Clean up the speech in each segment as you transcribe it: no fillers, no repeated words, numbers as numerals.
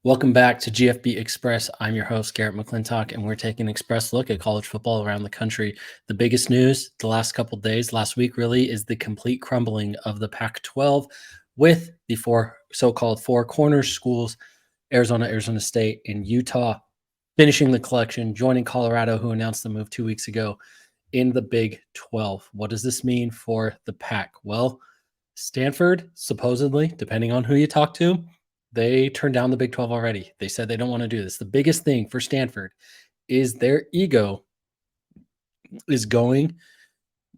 Welcome back to GFB Express. I'm your host, Garrett McClintock, and we're taking an express look at college football around the country. The biggest news the last couple days, last week really, is the complete crumbling of the Pac-12 with the four so-called four corner schools, Arizona, Arizona State, and Utah, finishing the collection, joining Colorado, who announced the move 2 weeks ago, in the Big 12. What does this mean for the Pac? Well, Stanford, supposedly, depending on who you talk to, they turned down the Big 12 already. They said they don't want to do this. The biggest thing for Stanford is their ego is going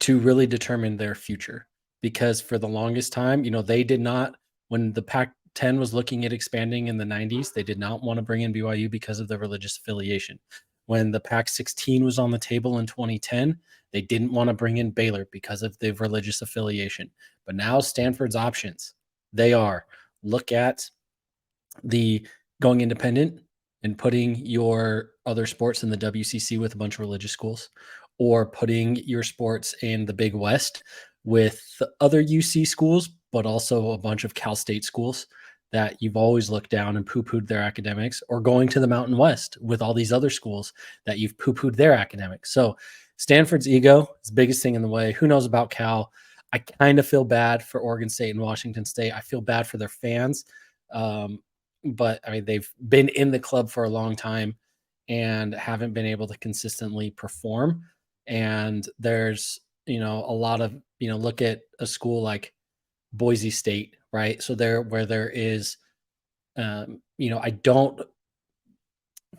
to really determine their future. Because for the longest time, they did not, when the Pac 10 was looking at expanding in the 90s, they did not want to bring in BYU because of the religious affiliation. When the Pac 16 was on the table in 2010, they didn't want to bring in Baylor because of the religious affiliation. But now Stanford's options, they are look at the going independent and putting your other sports in the WCC with a bunch of religious schools, or putting your sports in the Big West with other UC schools, but also a bunch of Cal State schools that you've always looked down and poo-pooed their academics, or going to the Mountain West with all these other schools that you've poo-pooed their academics. So Stanford's ego is the biggest thing in the way. Who knows about Cal? I kind of feel bad for Oregon State and Washington State. I feel bad for their fans. But I mean, they've been in the club for a long time and haven't been able to consistently perform. And there's, a lot of, look at a school like Boise State, right? So where there is, I don't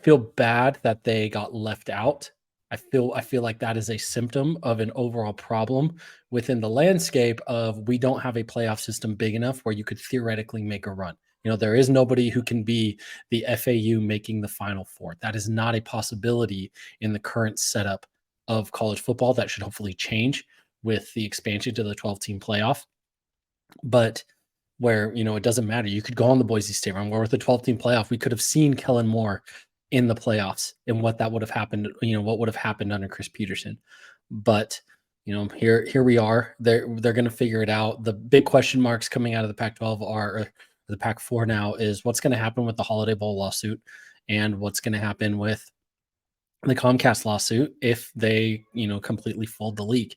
feel bad that they got left out. I feel like that is a symptom of an overall problem within the landscape of we don't have a playoff system big enough where you could theoretically make a run. There is nobody who can be the FAU making the Final Four. That is not a possibility in the current setup of college football. That should hopefully change with the expansion to the 12-team playoff. But where, it doesn't matter. You could go on the Boise State run where with the 12-team playoff, we could have seen Kellen Moore in the playoffs and what that would have happened, what would have happened under Chris Peterson. But, here we are. They're going to figure it out. The big question marks coming out of the Pac-12 are the Pac-4 now is what's going to happen with the Holiday Bowl lawsuit and what's going to happen with the Comcast lawsuit if they, completely fold the league.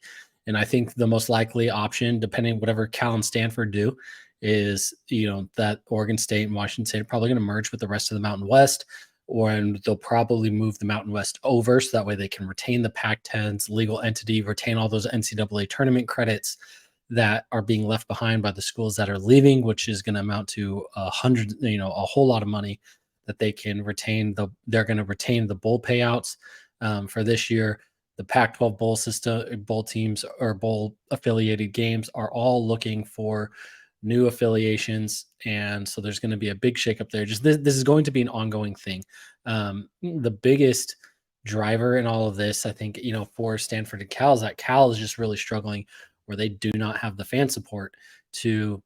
And I think the most likely option, depending whatever Cal and Stanford do, is, that Oregon State and Washington State are probably going to merge with the rest of the Mountain West, and they'll probably move the Mountain West over so that way they can retain the Pac-10's legal entity, retain all those NCAA tournament credits that are being left behind by the schools that are leaving, which is going to amount to a whole lot of money that they can retain. They're going to retain the bowl payouts for this year. The Pac-12 bowl system, bowl teams or bowl affiliated games are all looking for new affiliations. And so there's going to be a big shakeup there. Just this is going to be an ongoing thing. The biggest driver in all of this, I think, for Stanford and Cal is that Cal is just really struggling where they do not have the fan support to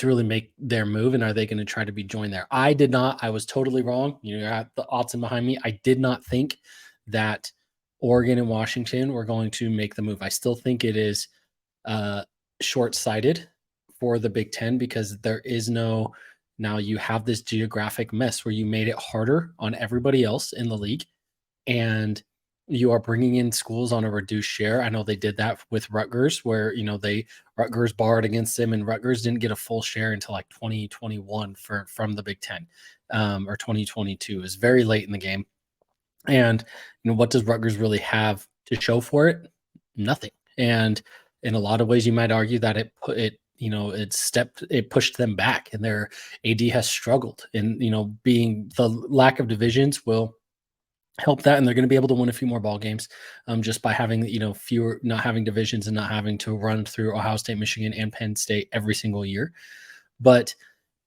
really make their move. And are they going to try to be joined there? I did not. I was totally wrong. You're at the Autzen behind me. I did not think that Oregon and Washington were going to make the move. I still think it is short-sighted for the Big Ten because there is no, now you have this geographic mess where you made it harder on everybody else in the league. And you are bringing in schools on a reduced share. I know they did that with Rutgers where, Rutgers borrowed against them and Rutgers didn't get a full share until like 2021 from the Big Ten or 2022. It was very late in the game. And, what does Rutgers really have to show for it? Nothing. And in a lot of ways, you might argue that it pushed them back and their AD has struggled and, being the lack of divisions will help that. And they're going to be able to win a few more ball games just by having, fewer, not having divisions and not having to run through Ohio State, Michigan, and Penn State every single year. But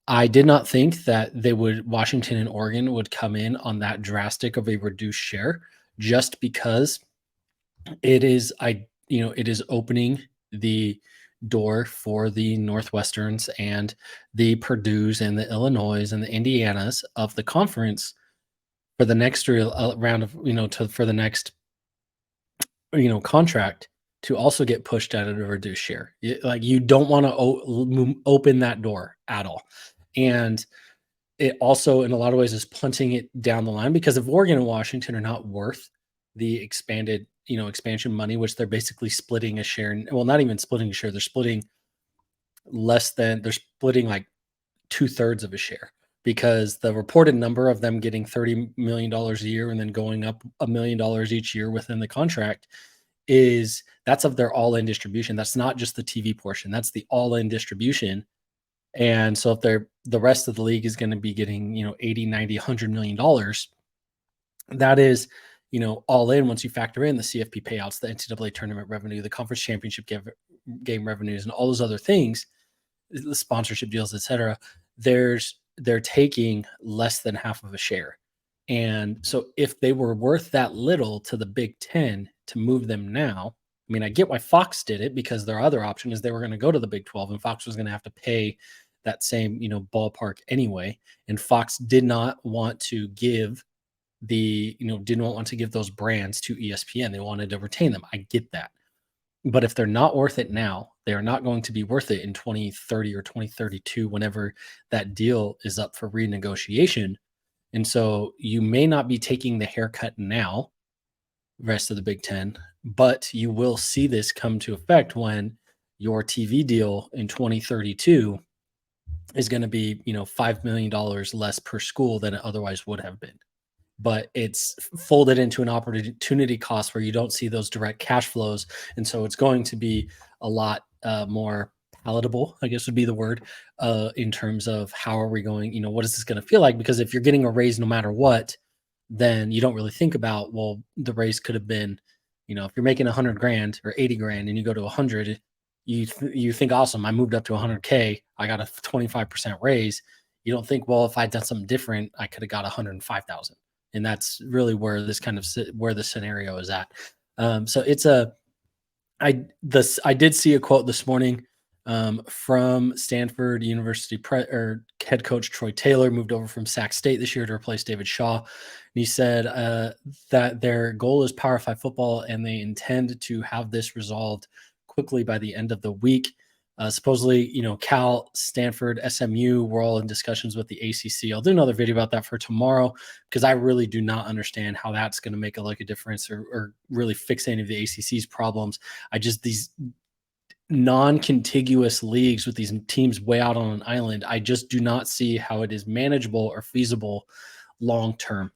I did not think that Washington and Oregon would come in on that drastic of a reduced share just because it is opening the door for the Northwesterns and the Purdues and the Illinois and the Indianas of the conference for the next round of, for the next, contract to also get pushed out of a reduced share. You don't want to open that door at all. And it also, in a lot of ways, is punting it down the line because if Oregon and Washington are not worth the expanded, expansion money, which they're basically splitting a share, well, not even splitting a share, they're splitting like two-thirds of a share because the reported number of them getting $30 million a year and then going up $1 million each year within the contract that's of their all-in distribution. That's not just the TV portion. That's the all-in distribution. And so if the rest of the league is going to be getting, 80, 90, $100 million, that is, all in once you factor in the CFP payouts, the NCAA tournament revenue, the conference championship game revenues, and all those other things, the sponsorship deals, etc. They're taking less than half of a share. And so if they were worth that little to the Big Ten to move them now, I mean, I get why Fox did it because their other option is they were going to go to the Big 12 and Fox was going to have to pay that same, ballpark anyway. And Fox did not want to give those brands to ESPN. They wanted to retain them. I get that. But if they're not worth it now, they are not going to be worth it in 2030 or 2032, whenever that deal is up for renegotiation. And so you may not be taking the haircut now, rest of the Big Ten, but you will see this come to effect when your TV deal in 2032 is going to be, $5 million less per school than it otherwise would have been. But it's folded into an opportunity cost where you don't see those direct cash flows. And so it's going to be a lot more palatable, I guess would be the word, in terms of how are we going, what is this going to feel like? Because if you're getting a raise no matter what, then you don't really think about, well, the raise could have been, if you're making 100 grand or 80 grand and you go to 100, you think, awesome, I moved up to 100K, I got a 25% raise. You don't think, well, if I'd done something different, I could have got 105,000. And that's really where where the scenario is at. So I did see a quote this morning from Stanford University head coach Troy Taylor, moved over from Sac State this year to replace David Shaw. And he said that their goal is Power 5 football and they intend to have this resolved quickly by the end of the week. Supposedly, Cal, Stanford, SMU were all in discussions with the ACC. I'll do another video about that for tomorrow because I really do not understand how that's going to make a difference or really fix any of the ACC's problems. These non-contiguous leagues with these teams way out on an island, I just do not see how it is manageable or feasible long-term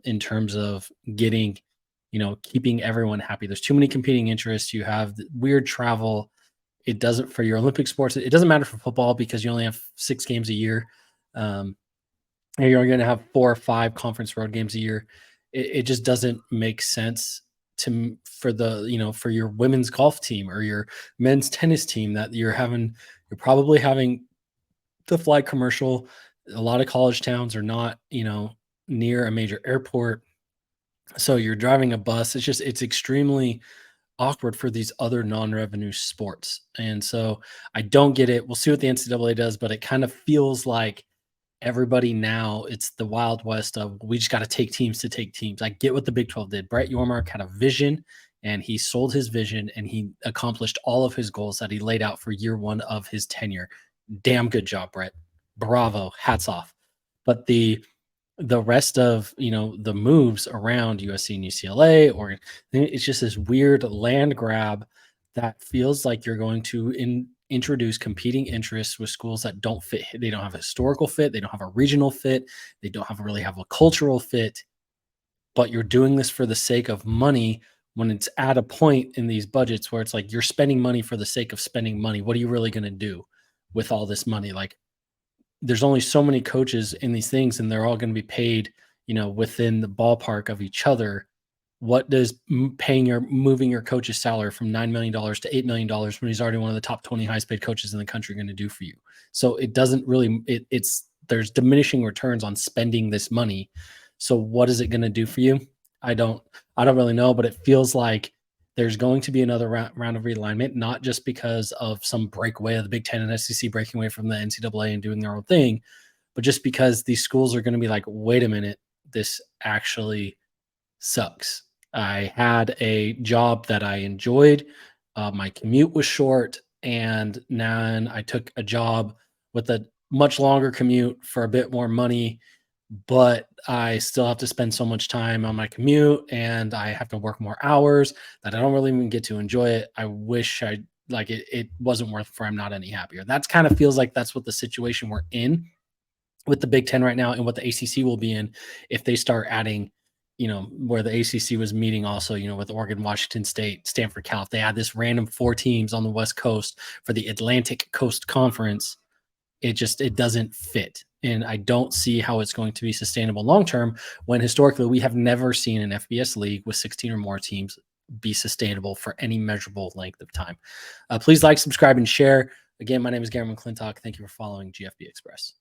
in terms of getting, keeping everyone happy. There's too many competing interests. You have weird travel. It doesn't for your Olympic sports. It doesn't matter for football because you only have 6 games a year. And you're going to have 4 or 5 conference road games a year. It just doesn't make sense for your women's golf team or your men's tennis team that you're probably having to fly commercial. A lot of college towns are not, near a major airport. So you're driving a bus. It's extremely awkward for these other non-revenue sports. And so I don't get it. We'll see what the NCAA does, but it kind of feels like everybody now, it's the Wild West of we just got to take teams to take teams. I get what the Big 12 did. Brett Yormark had a vision and he sold his vision and he accomplished all of his goals that he laid out for year 1 of his tenure. Damn good job, Brett. Bravo. Hats off. But the rest of the moves around USC and UCLA, or it's just this weird land grab that feels like you're going to introduce competing interests with schools that don't fit. They don't have a historical fit. They don't have a regional fit. They don't really have a cultural fit. But you're doing this for the sake of money when it's at a point in these budgets where it's like you're spending money for the sake of spending money. What are you really going to do with all this money? Like, there's only so many coaches in these things and they're all going to be paid, within the ballpark of each other. What does moving your coach's salary from $9 million to $8 million when he's already one of the top 20 highest paid coaches in the country going to do for you? So it doesn't really, there's diminishing returns on spending this money. So what is it going to do for you? I don't really know, but it feels like there's going to be another round of realignment, not just because of some breakaway of the Big Ten and SEC breaking away from the NCAA and doing their own thing, but just because these schools are going to be like, wait a minute, this actually sucks. I had a job that I enjoyed. My commute was short, and then I took a job with a much longer commute for a bit more money, but I still have to spend so much time on my commute and I have to work more hours that I don't really even get to enjoy it. I wish it wasn't worth for I'm not any happier. That's kind of feels like that's what the situation we're in with the Big Ten right now and what the ACC will be in if they start adding, where the ACC was meeting also, with Oregon, Washington State, Stanford, Cal. If they add this random four teams on the West Coast for the Atlantic Coast Conference, it doesn't fit. And I don't see how it's going to be sustainable long term when historically we have never seen an FBS league with 16 or more teams be sustainable for any measurable length of time. Please like, subscribe, and share. Again, my name is Gary McClintock. Thank you for following GFB Express.